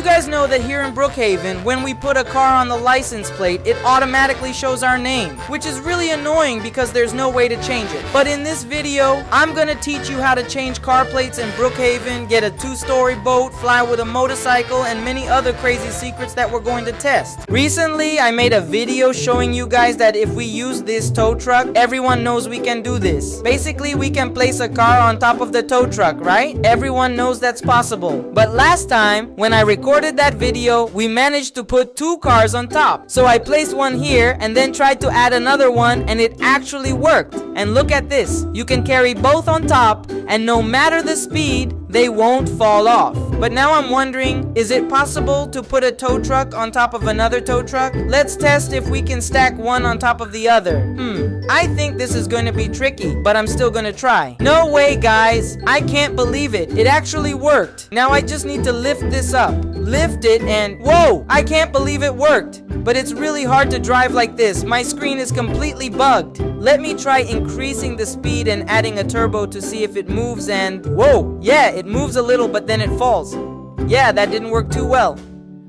guys know that here in Brookhaven, when we put a car on the license plate, it automatically shows our name, which is really annoying because there's no way to change it. But in this video, I'm gonna teach you how to change car plates in Brookhaven, get a 2-story boat, fly with a motorcycle, and many other crazy secrets that we're going to test. Recently, I made a video showing you guys that if we use this tow truck, everyone knows we can do this. Basically, we can place a car on top of the tow truck, right? Everyone knows that's possible. But last time, when I recorded that video, we managed to put 2 cars on top. So I placed one here and then tried to add another one, and it actually worked. And look at this. You can carry both on top, and no matter the speed, they won't fall off. But now I'm wondering, is it possible to put a tow truck on top of another tow truck? Let's test if we can stack one on top of the other. I think this is going to be tricky, but I'm still going to try. No way, guys. I can't believe it. It actually worked. Now I just need to lift this up. Lift it and whoa! I can't believe it worked. But it's really hard to drive like this. My screen is completely bugged. Let me try increasing the speed and adding a turbo to see if it moves and whoa! Yeah, it moves a little but then it falls. Yeah, that didn't work too well.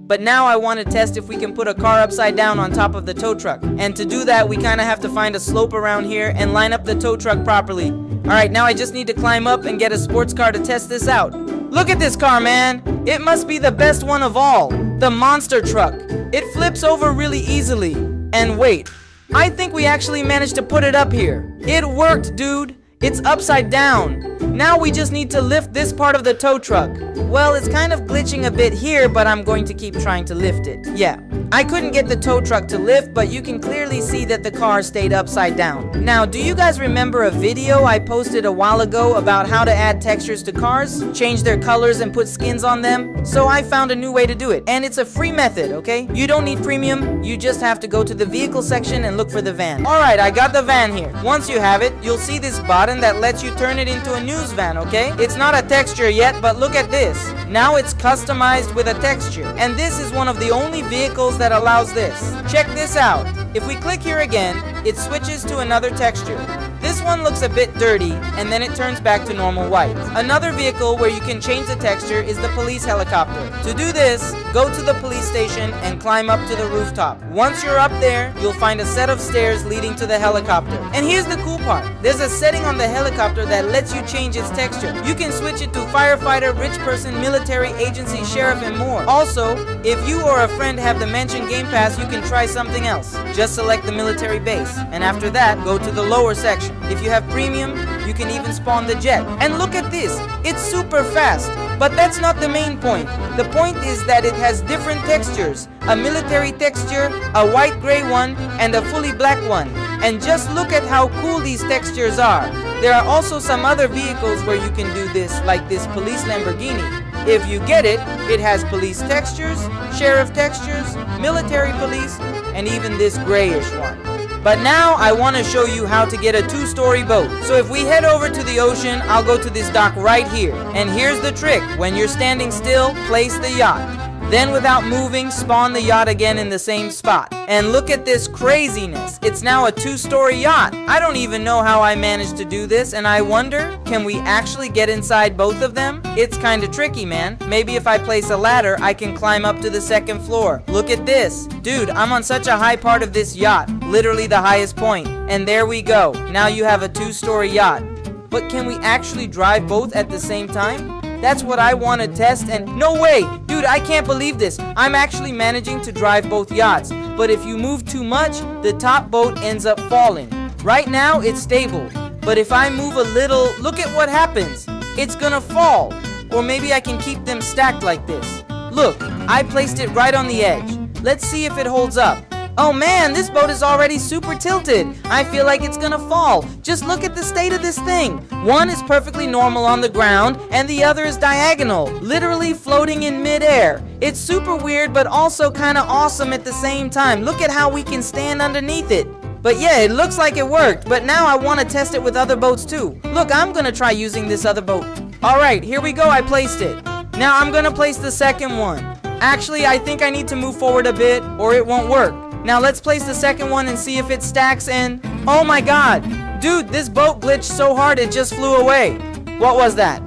But now I want to test if we can put a car upside down on top of the tow truck. And to do that, we kind of have to find a slope around here and line up the tow truck properly. Alright, now I just need to climb up and get a sports car to test this out. Look at this car, man! It must be the best one of all. The monster truck. It flips over really easily. And wait, I think we actually managed to put it up here. It worked, dude! It's upside down. Now we just need to lift this part of the tow truck. Well, it's kind of glitching a bit here, but I'm going to keep trying to lift it. Yeah, I couldn't get the tow truck to lift, but you can clearly see that the car stayed upside down. Now, do you guys remember a video I posted a while ago about how to add textures to cars, change their colors and put skins on them? So I found a new way to do it, and it's a free method, okay? You don't need premium, you just have to go to the vehicle section and look for the van. Alright, I got the van here. Once you have it, you'll see this button that lets you turn it into a news van, okay? It's not a texture yet, but look at this. Now it's customized with a texture. And this is one of the only vehicles that allows this. Check this out. If we click here again, it switches to another texture. This one looks a bit dirty, and then it turns back to normal white. Another vehicle where you can change the texture is the police helicopter. To do this, go to the police station and climb up to the rooftop. Once you're up there, you'll find a set of stairs leading to the helicopter. And here's the cool part. There's a setting on the helicopter that lets you change its texture. You can switch it to firefighter, rich person, military, agency, sheriff, and more. Also, if you or a friend have the mentioned Game Pass, you can try something else. Just select the military base, and after that, go to the lower section. If you have premium, you can even spawn the jet. And look at this, it's super fast. But that's not the main point. The point is that it has different textures. A military texture, a white-gray one, and a fully black one. And just look at how cool these textures are. There are also some other vehicles where you can do this, like this police Lamborghini. If you get it, it has police textures, sheriff textures, military police, and even this grayish one. But now I want to show you how to get a 2-story boat. So if we head over to the ocean, I'll go to this dock right here. And here's the trick. When you're standing still, place the yacht. Then without moving, spawn the yacht again in the same spot. And look at this craziness. It's now a 2-story yacht. I don't even know how I managed to do this, and I wonder, can we actually get inside both of them? It's kinda tricky, man. Maybe if I place a ladder, I can climb up to the 2nd floor. Look at this. Dude, I'm on such a high part of this yacht. Literally the highest point. And there we go. Now you have a 2-story yacht. But can we actually drive both at the same time? That's what I want to test, and no way! Dude, I can't believe this. I'm actually managing to drive both yachts. But if you move too much, the top boat ends up falling. Right now, it's stable. But if I move a little, look at what happens. It's gonna fall. Or maybe I can keep them stacked like this. Look, I placed it right on the edge. Let's see if it holds up. Oh man, this boat is already super tilted. I feel like it's gonna fall. Just look at the state of this thing. One is perfectly normal on the ground, and the other is diagonal, literally floating in midair. It's super weird, but also kinda awesome at the same time. Look at how we can stand underneath it. But yeah, it looks like it worked, but now I wanna test it with other boats too. Look, I'm gonna try using this other boat. Alright, here we go, I placed it. Now I'm gonna place the second one. Actually, I think I need to move forward a bit, or it won't work. Now let's place the second one and see if it stacks, and oh my god! Dude, this boat glitched so hard it just flew away. What was that?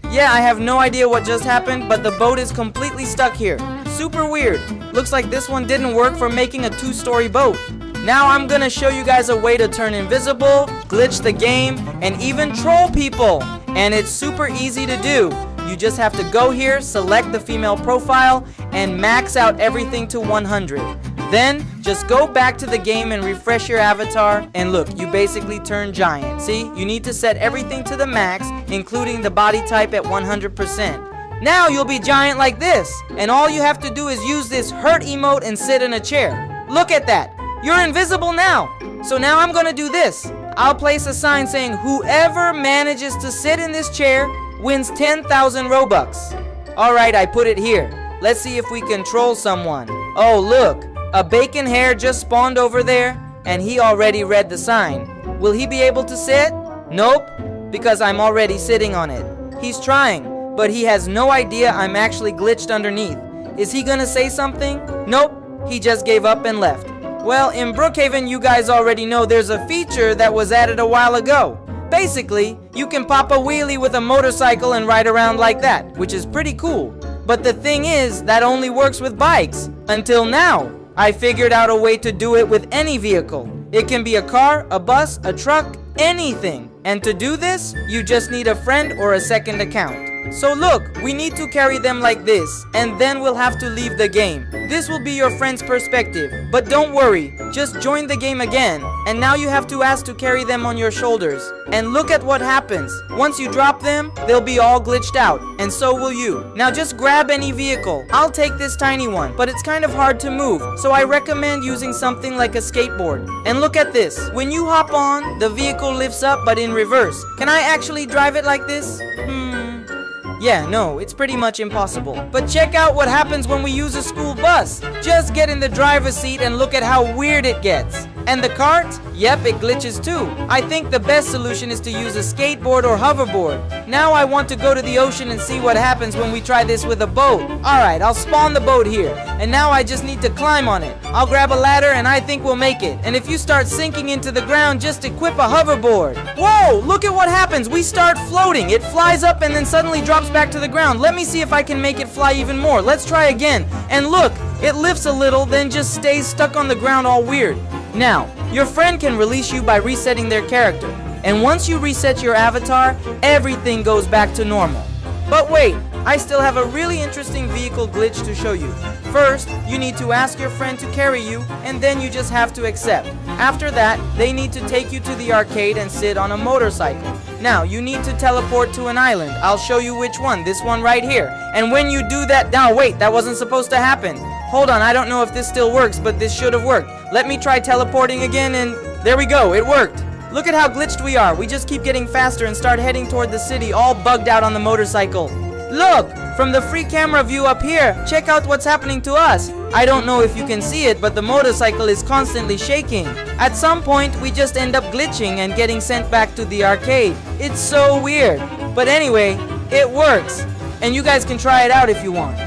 Yeah, I have no idea what just happened, but the boat is completely stuck here. super weird. Looks like this one didn't work for making a 2-story boat. Now I'm gonna show you guys a way to turn invisible, glitch the game, and even troll people. And it's super easy to do. You just have to go here, select the female profile, and max out everything to 100. Then, just go back to the game and refresh your avatar, and look, you basically turn giant. See, you need to set everything to the max, including the body type at 100%. Now you'll be giant like this, and all you have to do is use this hurt emote and sit in a chair. Look at that, you're invisible now. So now I'm gonna do this. I'll place a sign saying whoever manages to sit in this chair wins 10,000 Robux. Alright, I put it here. Let's see if we can troll someone. Oh look, a bacon hair just spawned over there, and he already read the sign. Will he be able to sit? Nope, because I'm already sitting on it. He's trying, but he has no idea I'm actually glitched underneath. Is he gonna say something? Nope, he just gave up and left. Well, in Brookhaven, you guys already know there's a feature that was added a while ago. Basically, you can pop a wheelie with a motorcycle and ride around like that, which is pretty cool. But the thing is, that only works with bikes. Until now, I figured out a way to do it with any vehicle. It can be a car, a bus, a truck, anything. And to do this, you just need a friend or a second account. So look, we need to carry them like this, and then we'll have to leave the game. This will be your friend's perspective, but don't worry, just join the game again, and now you have to ask to carry them on your shoulders. And look at what happens. Once you drop them, they'll be all glitched out, and so will you. Now just grab any vehicle. I'll take this tiny one, but it's kind of hard to move, so I recommend using something like a skateboard. And look at this. When you hop on, the vehicle lifts up but in reverse. Can I actually drive it like this? Yeah, no, it's pretty much impossible. But check out what happens when we use a school bus. Just get in the driver's seat and look at how weird it gets. And the cart? Yep, it glitches too. I think the best solution is to use a skateboard or hoverboard. Now I want to go to the ocean and see what happens when we try this with a boat. Alright, I'll spawn the boat here. And now I just need to climb on it. I'll grab a ladder and I think we'll make it. And if you start sinking into the ground, just equip a hoverboard. Whoa, look at what happens. We start floating. It flies up and then suddenly drops back to the ground. Let me see if I can make it fly even more. Let's try again. And look, it lifts a little, then just stays stuck on the ground all weird. Now, your friend can release you by resetting their character. And once you reset your avatar, everything goes back to normal. But wait, I still have a really interesting vehicle glitch to show you. First, you need to ask your friend to carry you, and then you just have to accept. After that, they need to take you to the arcade and sit on a motorcycle. Now, you need to teleport to an island. I'll show you which one, this one right here. And when you do that, now wait, that wasn't supposed to happen. Hold on, I don't know if this still works, but this should have worked. Let me try teleporting again, and there we go, it worked. Look at how glitched we are. We just keep getting faster and start heading toward the city, all bugged out on the motorcycle. Look! From the free camera view up here, check out what's happening to us. I don't know if you can see it, but the motorcycle is constantly shaking. At some point, we just end up glitching and getting sent back to the arcade. It's so weird. But anyway, it works. And you guys can try it out if you want.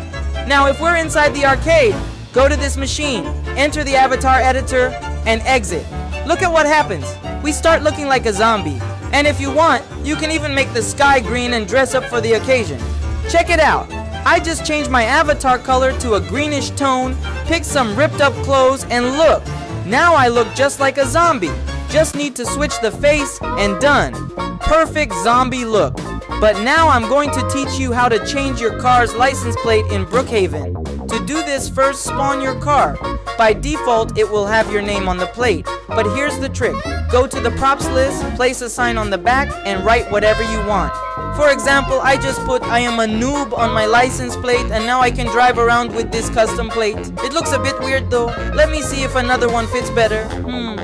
Now, if we're inside the arcade, go to this machine, enter the avatar editor, and exit. Look at what happens. We start looking like a zombie. And if you want, you can even make the sky green and dress up for the occasion. Check it out. I just changed my avatar color to a greenish tone, picked some ripped up clothes, and look. Now I look just like a zombie. Just need to switch the face and done. Perfect zombie look. But now I'm going to teach you how to change your car's license plate in Brookhaven. To do this, first spawn your car. By default, it will have your name on the plate. But here's the trick. Go to the props list, place a sign on the back, and write whatever you want. For example, I just put I am a noob on my license plate, and now I can drive around with this custom plate. It looks a bit weird though. Let me see if another one fits better.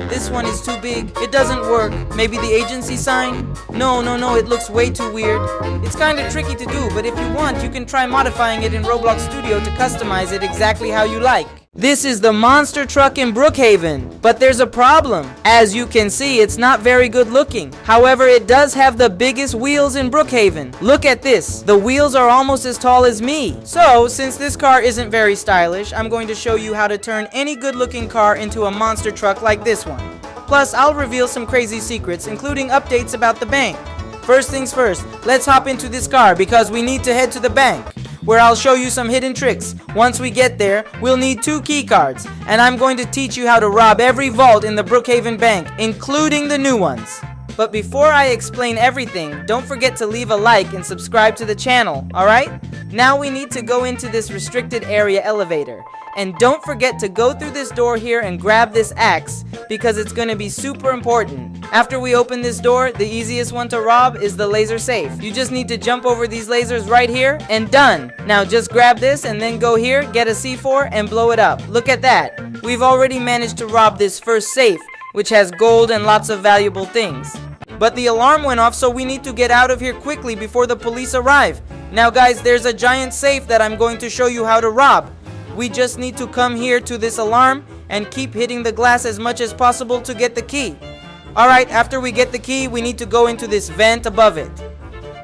This one is too big. It doesn't work. Maybe the agency sign? No, it looks way too weird. It's kind of tricky to do, but if you want, you can try modifying it in Roblox Studio to customize it exactly how you like. This is the monster truck in Brookhaven, but there's a problem. As you can see, it's not very good looking. However, it does have the biggest wheels in Brookhaven. Look at this. The wheels are almost as tall as me. So, since this car isn't very stylish, I'm going to show you how to turn any good looking car into a monster truck like this one. Plus, I'll reveal some crazy secrets, including updates about the bank. First things first, let's hop into this car because we need to head to the bank. where I'll show you some hidden tricks. Once we get there, we'll need 2 key cards, and I'm going to teach you how to rob every vault in the Brookhaven Bank, including the new ones. But before I explain everything, don't forget to leave a like and subscribe to the channel, alright? Now we need to go into this restricted area elevator. And don't forget to go through this door here and grab this axe, because it's going to be super important. After we open this door, the easiest one to rob is the laser safe. You just need to jump over these lasers right here, and done. Now just grab this and then go here, get a C4, and blow it up. Look at that. We've already managed to rob this first safe, which has gold and lots of valuable things. But the alarm went off, so we need to get out of here quickly before the police arrive. Now guys, there's a giant safe that I'm going to show you how to rob. We just need to come here to this alarm and keep hitting the glass as much as possible to get the key. Alright, after we get the key, we need to go into this vent above it.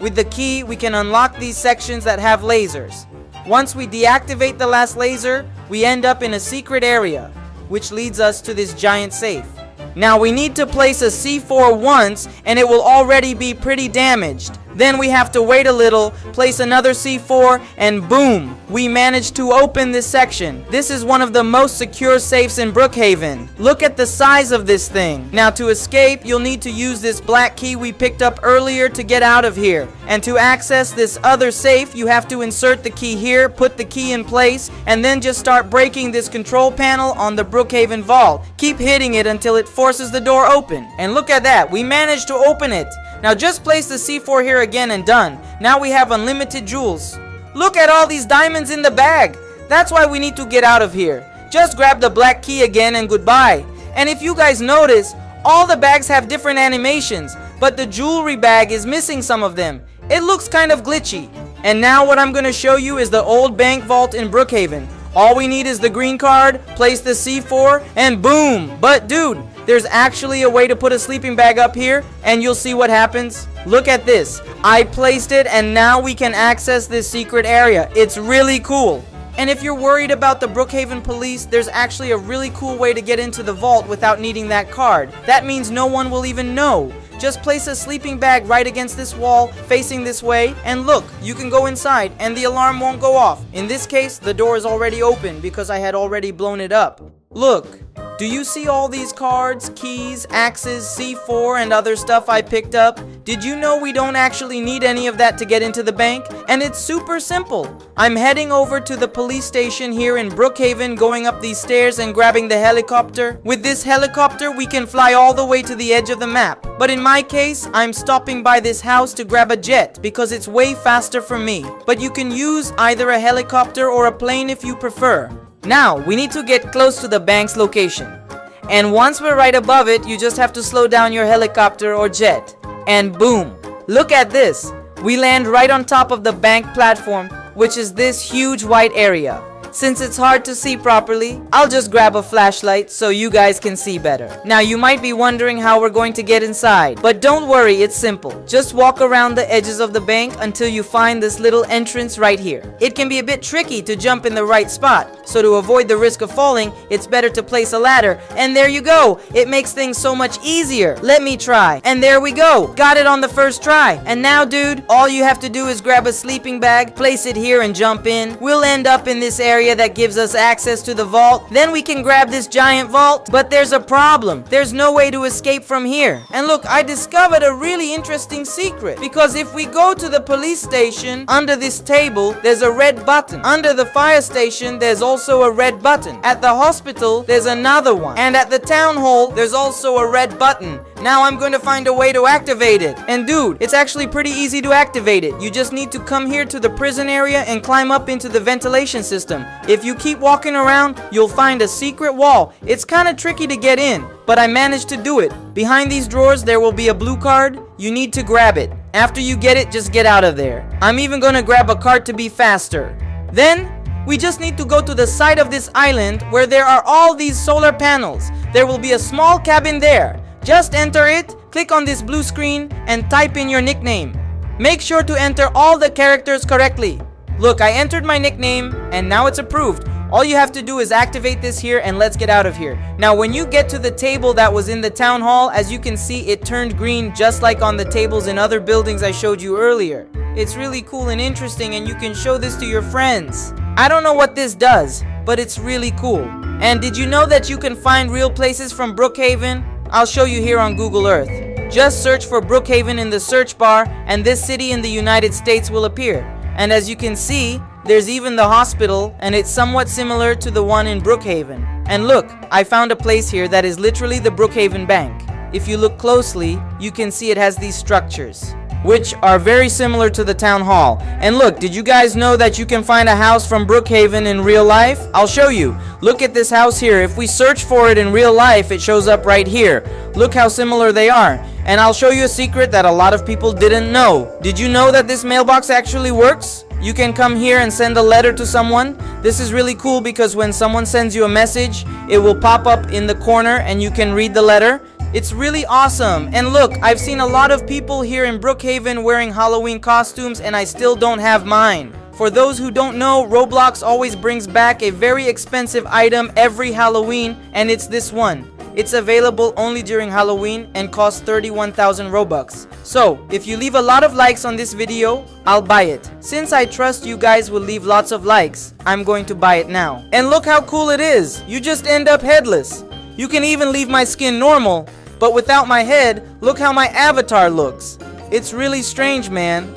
With the key, we can unlock these sections that have lasers. Once we deactivate the last laser, we end up in a secret area, which leads us to this giant safe. Now we need to place a C4 once, and it will already be pretty damaged. Then we have to wait a little, place another C4, and boom! We managed to open this section. This is one of the most secure safes in Brookhaven. Look at the size of this thing. Now to escape, you'll need to use this black key we picked up earlier to get out of here. And to access this other safe, you have to insert the key here, put the key in place, and then just start breaking this control panel on the Brookhaven vault. Keep hitting it until it forces the door open. And look at that, we managed to open it. Now just place the C4 here again and done. Now we have unlimited jewels. Look at all these diamonds in the bag. That's why we need to get out of here. Just grab the black key again and goodbye. And if you guys notice, all the bags have different animations, but the jewelry bag is missing some of them. It looks kind of glitchy. And now what I'm going to show you is the old bank vault in Brookhaven. All we need is the green card, place the C4, and boom! But dude, there's actually a way to put a sleeping bag up here, and you'll see what happens. Look at this. I placed it, and now we can access this secret area. It's really cool. And if you're worried about the Brookhaven police, there's actually a really cool way to get into the vault without needing that card. That means no one will even know. Just place a sleeping bag right against this wall, facing this way, and look, you can go inside, and the alarm won't go off. In this case, the door is already open because I had already blown it up. Look, do you see all these cards, keys, axes, C4, and other stuff I picked up? Did you know we don't actually need any of that to get into the bank? And it's super simple. I'm heading over to the police station here in Brookhaven, going up these stairs and grabbing the helicopter. With this helicopter, we can fly all the way to the edge of the map. But in my case, I'm stopping by this house to grab a jet because it's way faster for me. But you can use either a helicopter or a plane if you prefer. Now, we need to get close to the bank's location. And once we're right above it, you just have to slow down your helicopter or jet. And boom! Look at this! We land right on top of the bank platform, which is this huge white area. Since it's hard to see properly, I'll just grab a flashlight so you guys can see better. Now you might be wondering how we're going to get inside, but don't worry, it's simple. Just walk around the edges of the bank until you find this little entrance right here. It can be a bit tricky to jump in the right spot, so to avoid the risk of falling, it's better to place a ladder. And there you go! It makes things so much easier. Let me try. And there we go! Got it on the first try. And now dude, all you have to do is grab a sleeping bag, place it here and jump in. We'll end up in this area that gives us access to the vault. Then we can grab this giant vault. But there's a problem. There's no way to escape from here. And look, I discovered a really interesting secret. Because if we go to the police station, under this table, there's a red button. Under the fire station, there's also a red button. At the hospital, there's another one. And at the town hall, there's also a red button. Now I'm going to find a way to activate it. And dude, it's actually pretty easy to activate it. You just need to come here to the prison area and climb up into the ventilation system. If you keep walking around, you'll find a secret wall. It's kind of tricky to get in, but I managed to do it. Behind these drawers, there will be a blue card. You need to grab it. After you get it, just get out of there. I'm even going to grab a card to be faster. Then, we just need to go to the side of this island where there are all these solar panels. There will be a small cabin there. Just enter it, click on this blue screen, and type in your nickname. Make sure to enter all the characters correctly. Look, I entered my nickname, and now it's approved. All you have to do is activate this here, and let's get out of here. Now, when you get to the table that was in the town hall, as you can see, it turned green just like on the tables in other buildings I showed you earlier. It's really cool and interesting, and you can show this to your friends. I don't know what this does, but it's really cool. And did you know that you can find real places from Brookhaven? I'll show you here on Google Earth. Just search for Brookhaven in the search bar, and this city in the United States will appear. And as you can see, there's even the hospital, and it's somewhat similar to the one in Brookhaven. And look, I found a place here that is literally the Brookhaven Bank. If you look closely, you can see it has these structures, which are very similar to the town hall. And look, did you guys know that you can find a house from Brookhaven in real life? I'll show you. Look at this house here. If we search for it in real life, it shows up right here. Look how similar they are. And I'll show you a secret that a lot of people didn't know. Did you know that this mailbox actually works? You can come here and send a letter to someone. This is really cool because when someone sends you a message, it will pop up in the corner and you can read the letter. It's really awesome. And look, I've seen a lot of people here in Brookhaven wearing Halloween costumes, and I still don't have mine. For those who don't know, Roblox always brings back a very expensive item every Halloween, and it's this one. It's available only during Halloween and costs 31,000 Robux. So, if you leave a lot of likes on this video, I'll buy it. Since I trust you guys will leave lots of likes, I'm going to buy it now. And look how cool it is. You just end up headless. You can even leave my skin normal, but without my head, look how my avatar looks. It's really strange, man.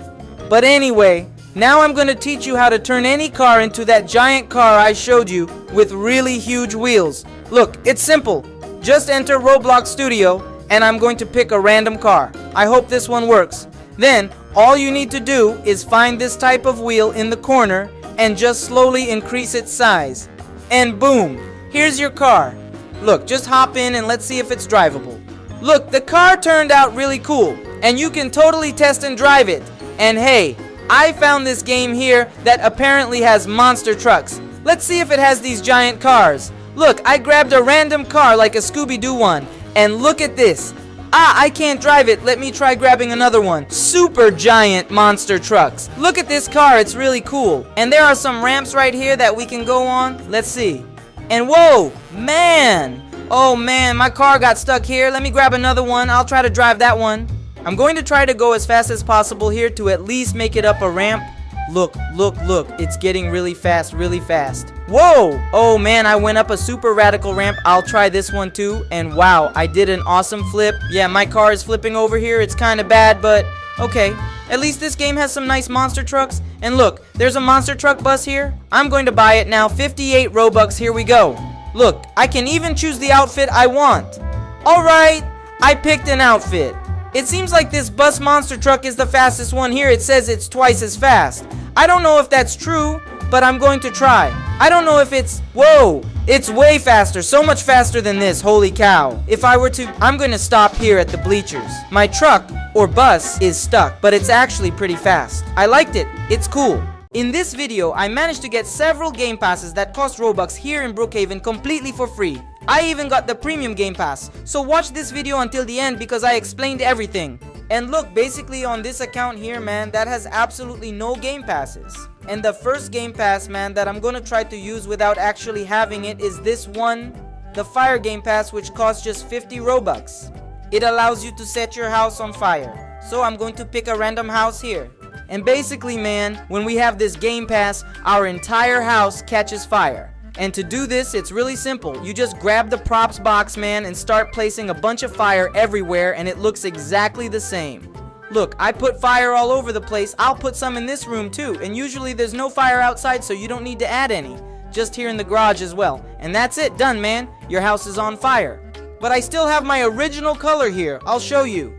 But anyway, now I'm gonna teach you how to turn any car into that giant car I showed you with really huge wheels. Look, it's simple. Just enter Roblox Studio, and I'm going to pick a random car. I hope this one works. Then, all you need to do is find this type of wheel in the corner and just slowly increase its size. And boom, here's your car. Look, just hop in and let's see if it's drivable. Look, the car turned out really cool, and you can totally test and drive it. And hey, I found this game here that apparently has monster trucks. Let's see if it has these giant cars. Look, I grabbed a random car like a Scooby-Doo one, and look at this. I can't drive it. Let me try grabbing another one. Super giant monster trucks. Look at this car, it's really cool. And there are some ramps right here that we can go on. Let's see. And whoa, man. Oh man, my car got stuck here. Let me grab another one. I'll try to drive that one. I'm going to try to go as fast as possible here to at least make it up a ramp. Look, look, look. It's getting really fast, really fast. Whoa! Oh man, I went up a super radical ramp. I'll try this one too. And wow, I did an awesome flip. Yeah, my car is flipping over here. It's kind of bad, but okay. At least this game has some nice monster trucks. And look, there's a monster truck bus here. I'm going to buy it now. 58 Robux. Here we go. Look, I can even choose the outfit I want. Alright, I picked an outfit. It seems like this bus monster truck is the fastest one here. It says it's twice as fast. I don't know if that's true, but I'm going to try. I don't know if it's... Whoa! It's way faster. So much faster than this. Holy cow. If I were to... I'm going to stop here at the bleachers. My truck, or bus, is stuck, but it's actually pretty fast. I liked it. It's cool. In this video, I managed to get several game passes that cost Robux here in Brookhaven completely for free. I even got the premium game pass, so watch this video until the end because I explained everything. And look, basically on this account here, man, that has absolutely no game passes. And the first game pass, man, that I'm gonna try to use without actually having it is this one, the fire game pass, which costs just 50 Robux. It allows you to set your house on fire. So I'm going to pick a random house here. And basically, man, when we have this game pass, our entire house catches fire. And to do this, it's really simple. You just grab the props box, man, and start placing a bunch of fire everywhere, and it looks exactly the same. Look, I put fire all over the place. I'll put some in this room too. And usually there's no fire outside, so you don't need to add any. Just here in the garage as well. And that's it, done, man. Your house is on fire. But I still have my original color here. I'll show you.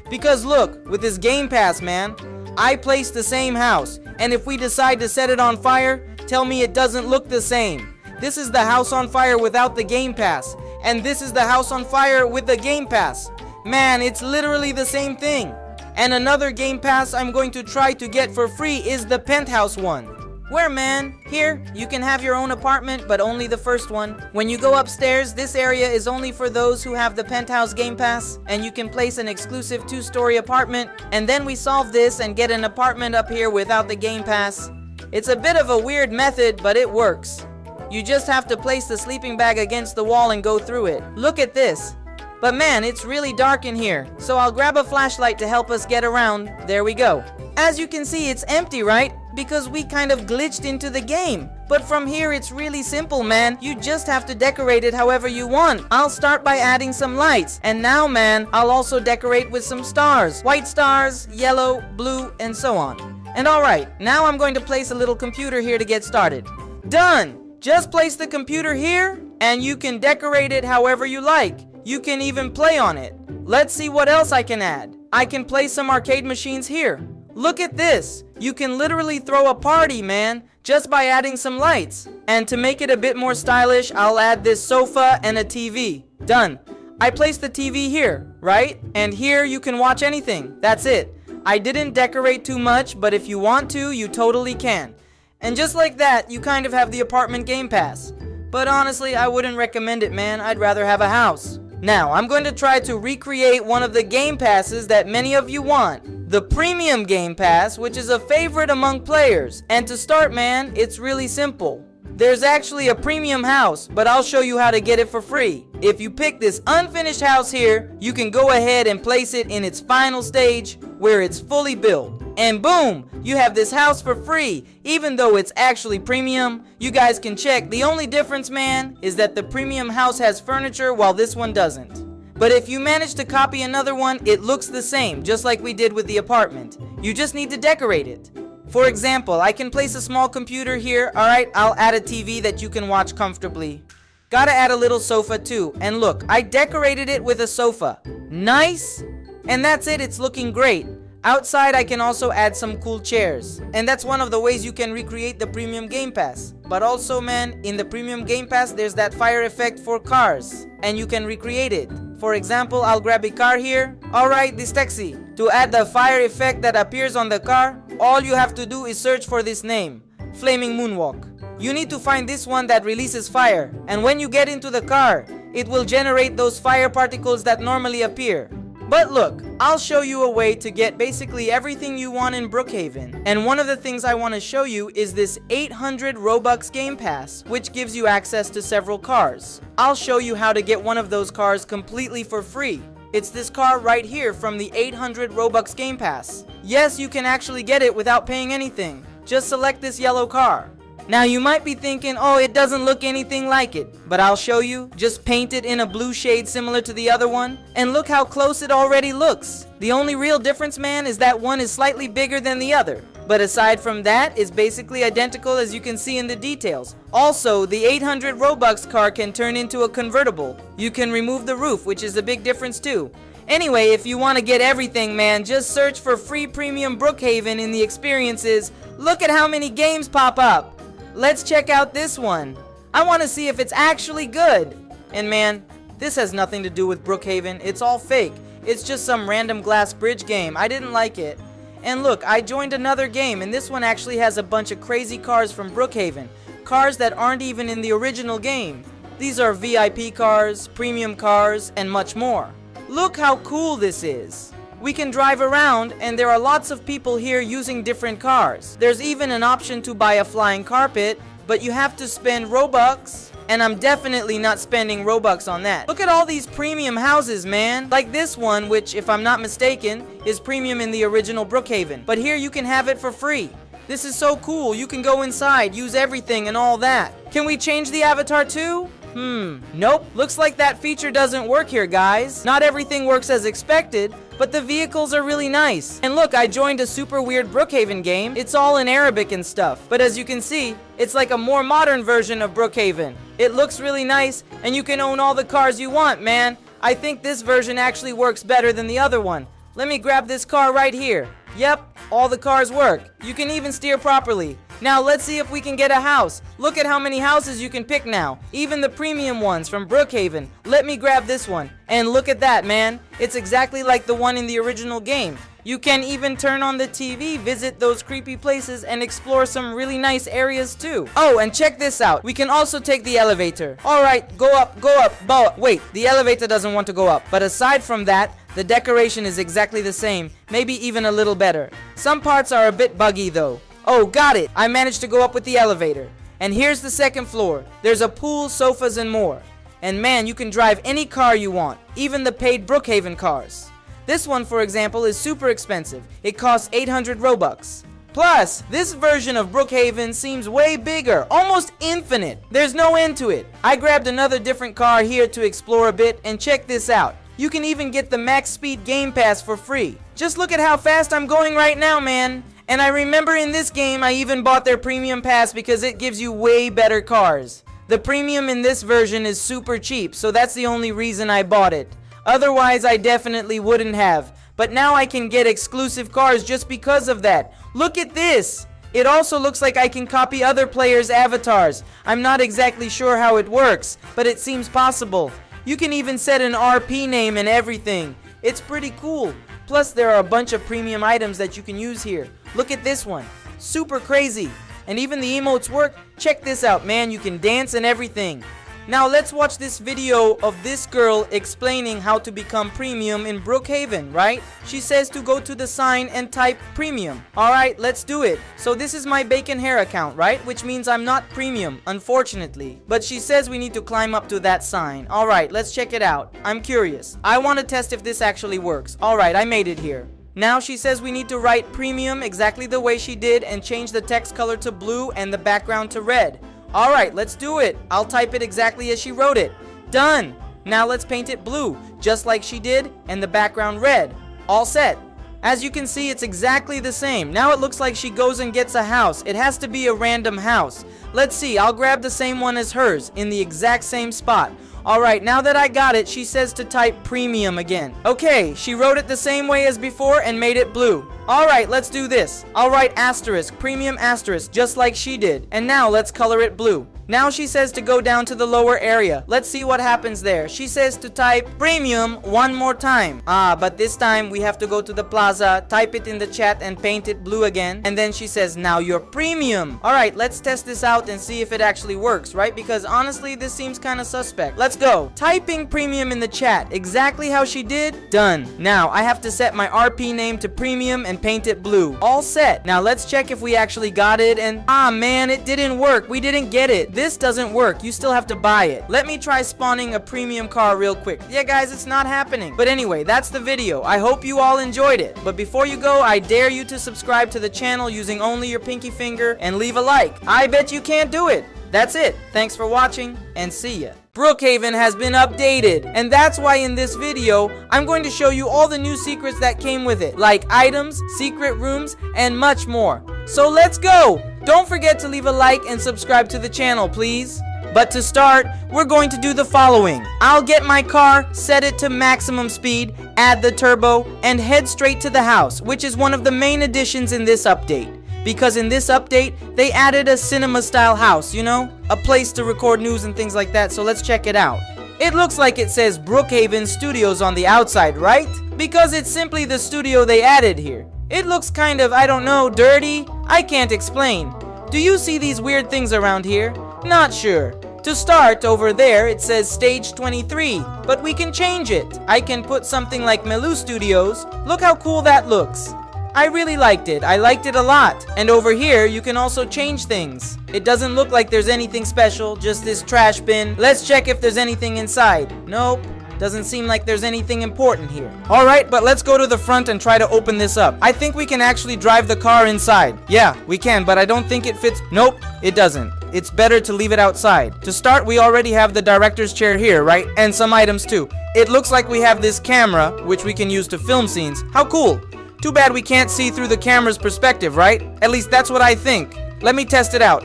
Because look, with this game pass, man, I placed the same house, and if we decide to set it on fire, tell me it doesn't look the same. This is the house on fire without the game pass, and this is the house on fire with the game pass. Man, it's literally the same thing. And another game pass I'm going to try to get for free is the penthouse one. Where, man? Here, you can have your own apartment, but only the first one. When you go upstairs, this area is only for those who have the penthouse game pass, and you can place an exclusive 2-story apartment. And then we solve this and get an apartment up here without the game pass. It's a bit of a weird method, but it works. You just have to place the sleeping bag against the wall and go through it. Look at this. But man, it's really dark in here, so I'll grab a flashlight to help us get around. There we go. As you can see, it's empty, right? Because we kind of glitched into the game. But from here, it's really simple, man. You just have to decorate it however you want. I'll start by adding some lights. And now, man, I'll also decorate with some stars. White stars, yellow, blue, and so on. And alright, now I'm going to place a little computer here to get started. Done! Just place the computer here, and you can decorate it however you like. You can even play on it. Let's see what else I can add. I can place some arcade machines here. Look at this. You can literally throw a party, man, just by adding some lights. And to make it a bit more stylish, I'll add this sofa and a TV. Done. I placed the TV here, right? And here you can watch anything. That's it. I didn't decorate too much, but if you want to, you totally can. And just like that, you kind of have the apartment Game Pass. But honestly, I wouldn't recommend it, man. I'd rather have a house. Now, I'm going to try to recreate one of the Game Passes that many of you want. The Premium Game Pass, which is a favorite among players. And to start, man, it's really simple. There's actually a premium house, but I'll show you how to get it for free. If you pick this unfinished house here, you can go ahead and place it in its final stage where it's fully built. And boom, you have this house for free. Even though it's actually premium, you guys can check. The only difference, man, is that the premium house has furniture while this one doesn't. But if you manage to copy another one, it looks the same, just like we did with the apartment. You just need to decorate it. For example, I can place a small computer here. Alright, I'll add a TV that you can watch comfortably. Gotta add a little sofa too. And look, I decorated it with a sofa. Nice! And that's it, it's looking great. Outside, I can also add some cool chairs. And that's one of the ways you can recreate the Premium Game Pass. But also, man, in the Premium Game Pass, there's that fire effect for cars. And you can recreate it. For example, I'll grab a car here. Alright, this taxi. To add the fire effect that appears on the car, all you have to do is search for this name, Flaming Moonwalk. You need to find this one that releases fire. And when you get into the car, it will generate those fire particles that normally appear. But look, I'll show you a way to get basically everything you want in Brookhaven. And one of the things I want to show you is this 800 Robux Game Pass, which gives you access to several cars. I'll show you how to get one of those cars completely for free. It's this car right here from the 800 Robux Game Pass. Yes, you can actually get it without paying anything. Just select this yellow car. Now you might be thinking, oh, it doesn't look anything like it. But I'll show you. Just paint it in a blue shade similar to the other one. And look how close it already looks. The only real difference, man, is that one is slightly bigger than the other. But aside from that, it's basically identical as you can see in the details. Also, the 800 Robux car can turn into a convertible. You can remove the roof, which is a big difference too. Anyway, if you want to get everything, man, just search for free premium Brookhaven in the experiences. Look at how many games pop up. Let's check out this one. I want to see if it's actually good. And man, this has nothing to do with Brookhaven. It's all fake. It's just some random glass bridge game. I didn't like it. And look, I joined another game, and this one actually has a bunch of crazy cars from Brookhaven. Cars that aren't even in the original game. These are VIP cars, premium cars, and much more. Look how cool this is. We can drive around, and there are lots of people here using different cars. There's even an option to buy a flying carpet, but you have to spend Robux, and I'm definitely not spending Robux on that. Look at all these premium houses, man. Like this one, which, if I'm not mistaken, is premium in the original Brookhaven. But here you can have it for free. This is so cool. You can go inside, use everything and all that. Can we change the avatar too? Nope. Looks like that feature doesn't work here, guys. Not everything works as expected, but the vehicles are really nice. And look, I joined a super weird Brookhaven game. It's all in Arabic and stuff. But as you can see, it's like a more modern version of Brookhaven. It looks really nice, and you can own all the cars you want, man. I think this version actually works better than the other one. Let me grab this car right here. Yep, all the cars work. You can even steer properly. Now let's see if we can get a house. Look at how many houses you can pick now. Even the premium ones from Brookhaven. Let me grab this one. And look at that, man. It's exactly like the one in the original game. You can even turn on the TV, visit those creepy places, and explore some really nice areas too. Oh, and check this out. We can also take the elevator. Alright, go up, but wait, the elevator doesn't want to go up. But aside from that, the decoration is exactly the same, maybe even a little better. Some parts are a bit buggy though. Oh, got it! I managed to go up with the elevator. And here's the second floor. There's a pool, sofas, and more. And man, you can drive any car you want, even the paid Brookhaven cars. This one, for example, is super expensive. It costs 800 Robux. Plus, this version of Brookhaven seems way bigger, almost infinite. There's no end to it. I grabbed another different car here to explore a bit, and check this out. You can even get the max speed game pass for free. Just look at how fast I'm going right now, man. And I remember in this game I even bought their premium pass because it gives you way better cars. The premium in this version is super cheap, so that's the only reason I bought it. Otherwise I definitely wouldn't have. But now I can get exclusive cars just because of that. Look at this! It also looks like I can copy other players' avatars. I'm not exactly sure how it works, but it seems possible. You can even set an RP name and everything. It's pretty cool. Plus there are a bunch of premium items that you can use here. Look at this one. Super crazy. And even the emotes work. Check this out, man. You can dance and everything. Now let's watch this video of this girl explaining how to become premium in Brookhaven, right? She says to go to the sign and type premium. Alright, let's do it. So this is my bacon hair account, right? Which means I'm not premium, unfortunately. But she says we need to climb up to that sign. Alright, let's check it out. I'm curious. I want to test if this actually works. Alright, I made it here. Now she says we need to write premium exactly the way she did and change the text color to blue and the background to red. Alright, let's do it. I'll type it exactly as she wrote it. Done! Now let's paint it blue, just like she did, and the background red. All set. As you can see, it's exactly the same. Now it looks like she goes and gets a house. It has to be a random house. Let's see, I'll grab the same one as hers, in the exact same spot. Alright, now that I got it, she says to type premium again. Okay, she wrote it the same way as before and made it blue. Alright, let's do this. I'll write asterisk, premium asterisk, just like she did. And now let's color it blue. Now she says to go down to the lower area. Let's see what happens there. She says to type premium one more time. But this time we have to go to the plaza, type it in the chat and paint it blue again. And then she says, now you're premium. Alright, let's test this out and see if it actually works, right? Because honestly, this seems kind of suspect. Let's go. Typing premium in the chat, exactly how she did. Done. Now I have to set my RP name to premium and paint it blue. All set. Now let's check if we actually got it and man, it didn't work. We didn't get it. This doesn't work. You still have to buy it. Let me try spawning a premium car real quick. Yeah guys, it's not happening. But anyway, that's the video. I hope you all enjoyed it. But before you go, I dare you to subscribe to the channel using only your pinky finger and leave a like. I bet you can't do it. That's it. Thanks for watching and see ya. Brookhaven has been updated, and that's why in this video, I'm going to show you all the new secrets that came with it, like items, secret rooms, and much more. So let's go! Don't forget to leave a like and subscribe to the channel, please. But to start, we're going to do the following. I'll get my car, set it to maximum speed, add the turbo, and head straight to the house, which is one of the main additions in this update. Because in this update, they added a cinema-style house, you know? A place to record news and things like that, so let's check it out. It looks like it says Brookhaven Studios on the outside, right? Because it's simply the studio they added here. It looks kind of, I don't know, dirty? I can't explain. Do you see these weird things around here? Not sure. To start, over there, it says Stage 23, but we can change it. I can put something like Melu Studios. Look how cool that looks. I really liked it. I liked it a lot. And over here, you can also change things. It doesn't look like there's anything special, just this trash bin. Let's check if there's anything inside. Nope. Doesn't seem like there's anything important here. Alright, but let's go to the front and try to open this up. I think we can actually drive the car inside. Yeah, we can, but I don't think it fits. Nope, it doesn't. It's better to leave it outside. To start, we already have the director's chair here, right? And some items too. It looks like we have this camera, which we can use to film scenes. How cool! Too bad we can't see through the camera's perspective, right? At least that's what I think. Let me test it out.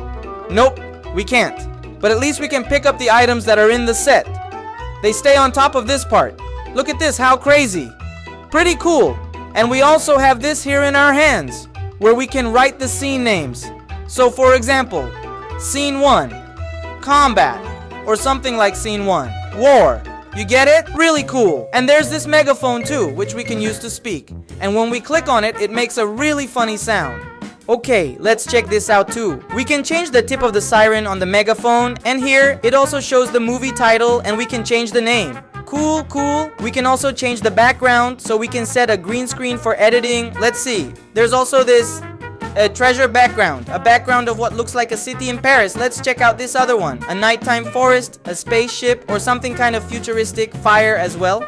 Nope, we can't. But at least we can pick up the items that are in the set. They stay on top of this part. Look at this, how crazy. Pretty cool. And we also have this here in our hands, where we can write the scene names. So for example, Scene 1, Combat, or something like Scene 1, War. You get it? Really cool. And there's this megaphone too, which we can use to speak. And when we click on it, it makes a really funny sound. Okay, let's check this out too. We can change the tip of the siren on the megaphone, and here, it also shows the movie title, and we can change the name. Cool, cool. We can also change the background, so we can set a green screen for editing. Let's see. There's also this a treasure background. A background of what looks like a city in Paris. Let's check out this other one. A nighttime forest, a spaceship, or something kind of futuristic. Fire as well.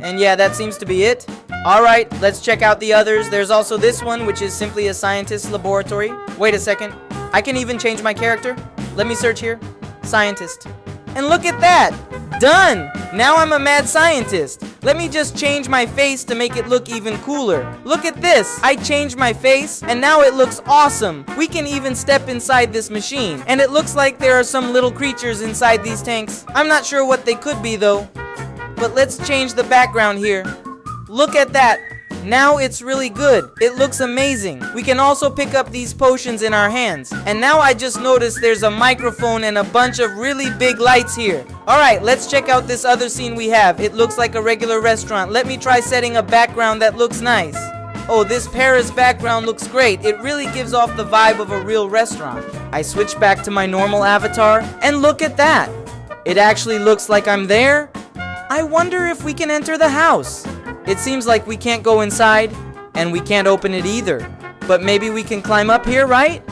And yeah, that seems to be it. Alright, let's check out the others. There's also this one, which is simply a scientist's laboratory. Wait a second. I can even change my character. Let me search here. Scientist. And look at that! Done! Now I'm a mad scientist. Let me just change my face to make it look even cooler. Look at this! I changed my face, and now it looks awesome. We can even step inside this machine. And it looks like there are some little creatures inside these tanks. I'm not sure what they could be though. But let's change the background here. Look at that. Now it's really good. It looks amazing. We can also pick up these potions in our hands. And now I just noticed there's a microphone and a bunch of really big lights here. Alright, let's check out this other scene we have. It looks like a regular restaurant. Let me try setting a background that looks nice. Oh, this Paris background looks great. It really gives off the vibe of a real restaurant. I switch back to my normal avatar, and look at that. It actually looks like I'm there. I wonder if we can enter the house. It seems like we can't go inside, and we can't open it either. But maybe we can climb up here, right?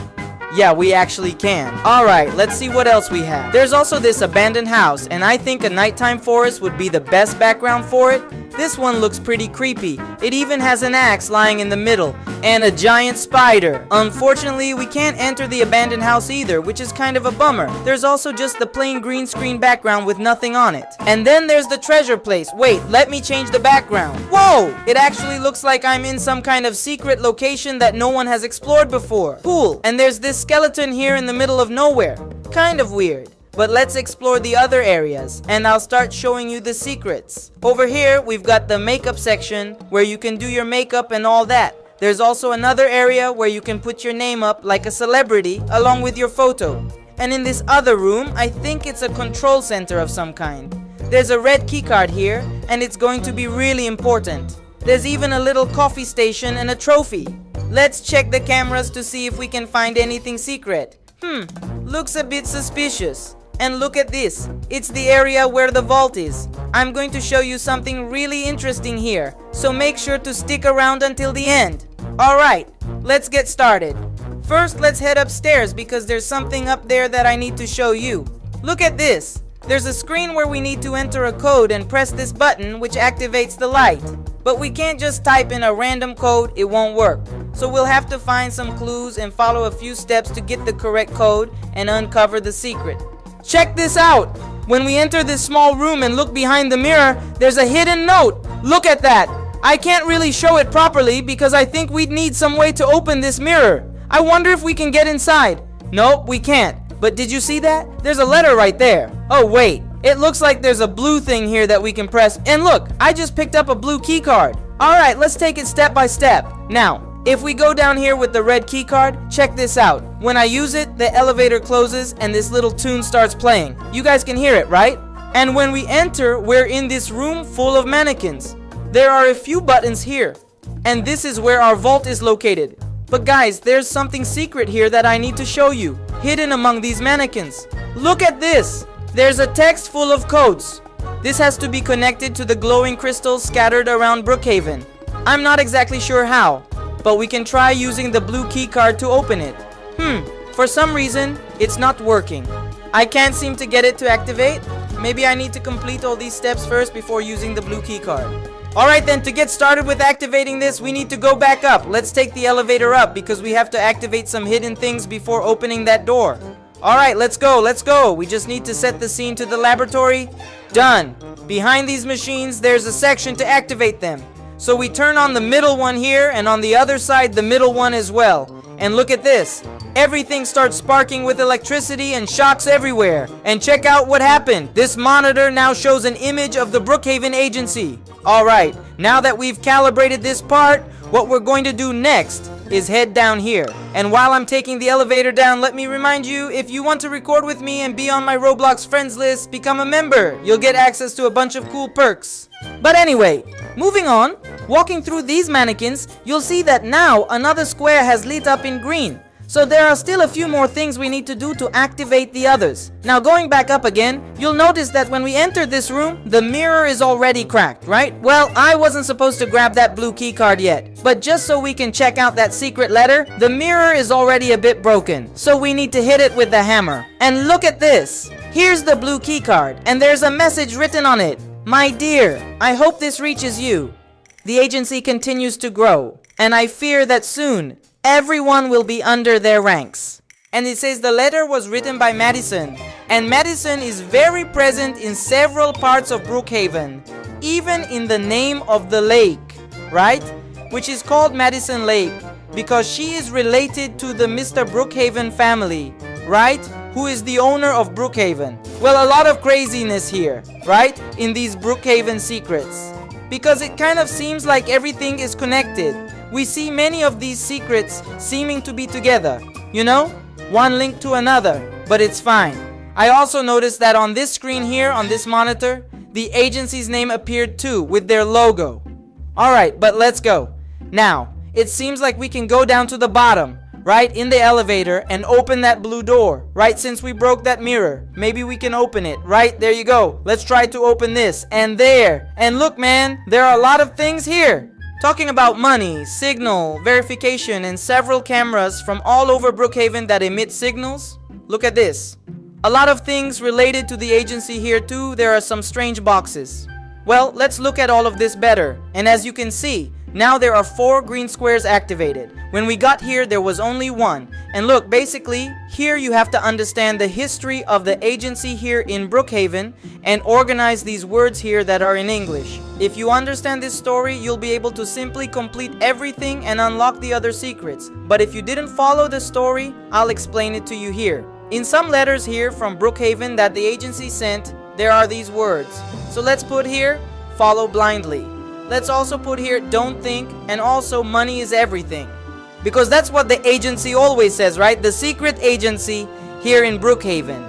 Yeah, we actually can. Alright, let's see what else we have. There's also this abandoned house, and I think a nighttime forest would be the best background for it. This one looks pretty creepy. It even has an axe lying in the middle, and a giant spider. Unfortunately, we can't enter the abandoned house either, which is kind of a bummer. There's also just the plain green screen background with nothing on it. And then there's the treasure place. Wait, let me change the background. Whoa! It actually looks like I'm in some kind of secret location that no one has explored before. Cool. And there's this skeleton here in the middle of nowhere. Kind of weird. But let's explore the other areas, and I'll start showing you the secrets. Over here, we've got the makeup section, where you can do your makeup and all that. There's also another area where you can put your name up like a celebrity, along with your photo. And in this other room, I think it's a control center of some kind. There's a red keycard here, and it's going to be really important. There's even a little coffee station and a trophy. Let's check the cameras to see if we can find anything secret. Looks a bit suspicious. And look at this. It's the area where the vault is. I'm going to show you something really interesting here, so make sure to stick around until the end. Alright, let's get started. First, let's head upstairs because there's something up there that I need to show you. Look at this. There's a screen where we need to enter a code and press this button which activates the light. But we can't just type in a random code, it won't work. So we'll have to find some clues and follow a few steps to get the correct code and uncover the secret. Check this out! When we enter this small room and look behind the mirror, there's a hidden note! Look at that! I can't really show it properly because I think we'd need some way to open this mirror. I wonder if we can get inside. Nope, we can't. But did you see that? There's a letter right there. Oh wait, it looks like there's a blue thing here that we can press. And look, I just picked up a blue key card. Alright, let's take it step by step. Now, if we go down here with the red key card, check this out. When I use it, the elevator closes and this little tune starts playing. You guys can hear it, right? And when we enter, we're in this room full of mannequins. There are a few buttons here. And this is where our vault is located. But guys, there's something secret here that I need to show you, hidden among these mannequins. Look at this! There's a text full of codes. This has to be connected to the glowing crystals scattered around Brookhaven. I'm not exactly sure how, but we can try using the blue key card to open it. For some reason, it's not working. I can't seem to get it to activate. Maybe I need to complete all these steps first before using the blue key card. Alright then, to get started with activating this, we need to go back up. Let's take the elevator up because we have to activate some hidden things before opening that door. Alright, let's go. We just need to set the scene to the laboratory. Done. Behind these machines, there's a section to activate them. So we turn on the middle one here, and on the other side, the middle one as well. And look at this. Everything starts sparking with electricity and shocks everywhere. And check out what happened. This monitor now shows an image of the Brookhaven agency. Alright, now that we've calibrated this part, what we're going to do next is head down here. And while I'm taking the elevator down, let me remind you, if you want to record with me and be on my Roblox friends list, become a member. You'll get access to a bunch of cool perks. But anyway, moving on, walking through these mannequins, you'll see that now another square has lit up in green. So there are still a few more things we need to do to activate the others. Now going back up again, you'll notice that when we enter this room, the mirror is already cracked, right? Well, I wasn't supposed to grab that blue key card yet, but just so we can check out that secret letter, the mirror is already a bit broken. So we need to hit it with the hammer. And look at this. Here's the blue key card, and there's a message written on it. My dear, I hope this reaches you. The agency continues to grow, and I fear that soon, everyone will be under their ranks. And it says the letter was written by Madison, and Madison is very present in several parts of Brookhaven, even in the name of the lake, right? Which is called Madison Lake because she is related to the Mr. Brookhaven family, right? Who is the owner of Brookhaven. Well, a lot of craziness here, right? In these Brookhaven secrets. Because it kind of seems like everything is connected. We see many of these secrets seeming to be together, you know? One linked to another, but it's fine. I also noticed that on this screen here, on this monitor, the agency's name appeared too, with their logo. Alright, but let's go. Now, it seems like we can go down to the bottom, right, in the elevator and open that blue door, right, since we broke that mirror. Maybe we can open it, right? There you go. Let's try to open this, and there. And look, man, there are a lot of things here. Talking about money, signal, verification, and several cameras from all over Brookhaven that emit signals. Look at this. A lot of things related to the agency here too. There are some strange boxes. Well, let's look at all of this better. And as you can see, now there are 4 green squares activated. When we got here, there was only 1. And look, basically, here you have to understand the history of the agency here in Brookhaven and organize these words here that are in English. If you understand this story, you'll be able to simply complete everything and unlock the other secrets. But if you didn't follow the story, I'll explain it to you here. In some letters here from Brookhaven that the agency sent, there are these words. So let's put here, follow blindly. Let's also put here, don't think, and also money is everything. Because that's what the agency always says, right? The secret agency here in Brookhaven.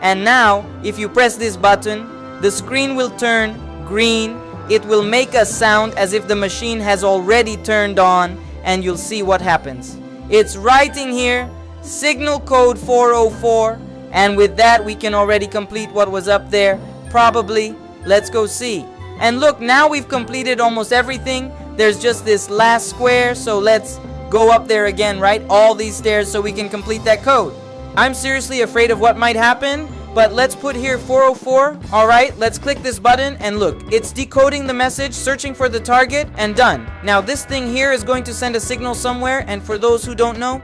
And now, if you press this button, the screen will turn green. It will make a sound as if the machine has already turned on, and you'll see what happens. It's writing here, signal code 404, and with that we can already complete what was up there. Probably. Let's go see. And look, now we've completed almost everything. There's just this last square, so let's go up there again, right? All these stairs so we can complete that code. I'm seriously afraid of what might happen, but let's put here 404. Alright, let's click this button and look, it's decoding the message, searching for the target, and done. Now this thing here is going to send a signal somewhere, and for those who don't know,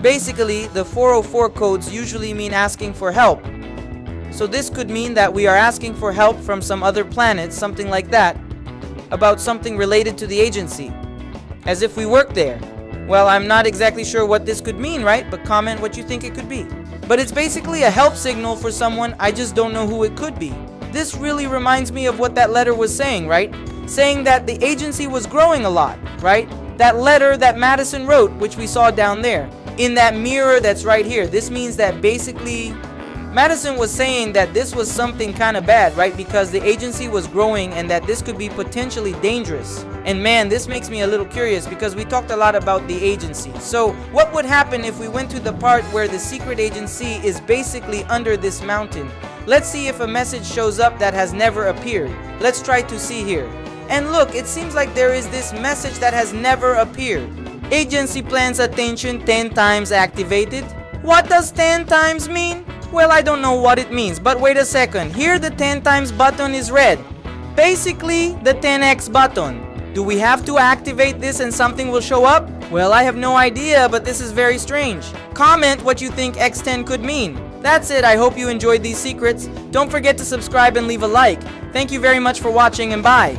basically the 404 codes usually mean asking for help. So this could mean that we are asking for help from some other planet, something like that, about something related to the agency, as if we work there. Well, I'm not exactly sure what this could mean, right? But comment what you think it could be. But it's basically a help signal for someone, I just don't know who it could be. This really reminds me of what that letter was saying, right? Saying that the agency was growing a lot, right? That letter that Madison wrote, which we saw down there, in that mirror that's right here. This means that basically Madison was saying that this was something kind of bad, right? Because the agency was growing and that this could be potentially dangerous. And man, this makes me a little curious because we talked a lot about the agency. So what would happen if we went to the part where the secret agency is basically under this mountain? Let's see if a message shows up that has never appeared. Let's try to see here. And look, it seems like there is this message that has never appeared. Agency plans attention 10 times activated. What does 10 times mean? Well, I don't know what it means, but wait a second. Here the 10 times button is red. Basically, the 10x button. Do we have to activate this and something will show up? Well, I have no idea, but this is very strange. Comment what you think X10 could mean. That's it. I hope you enjoyed these secrets. Don't forget to subscribe and leave a like. Thank you very much for watching, and bye.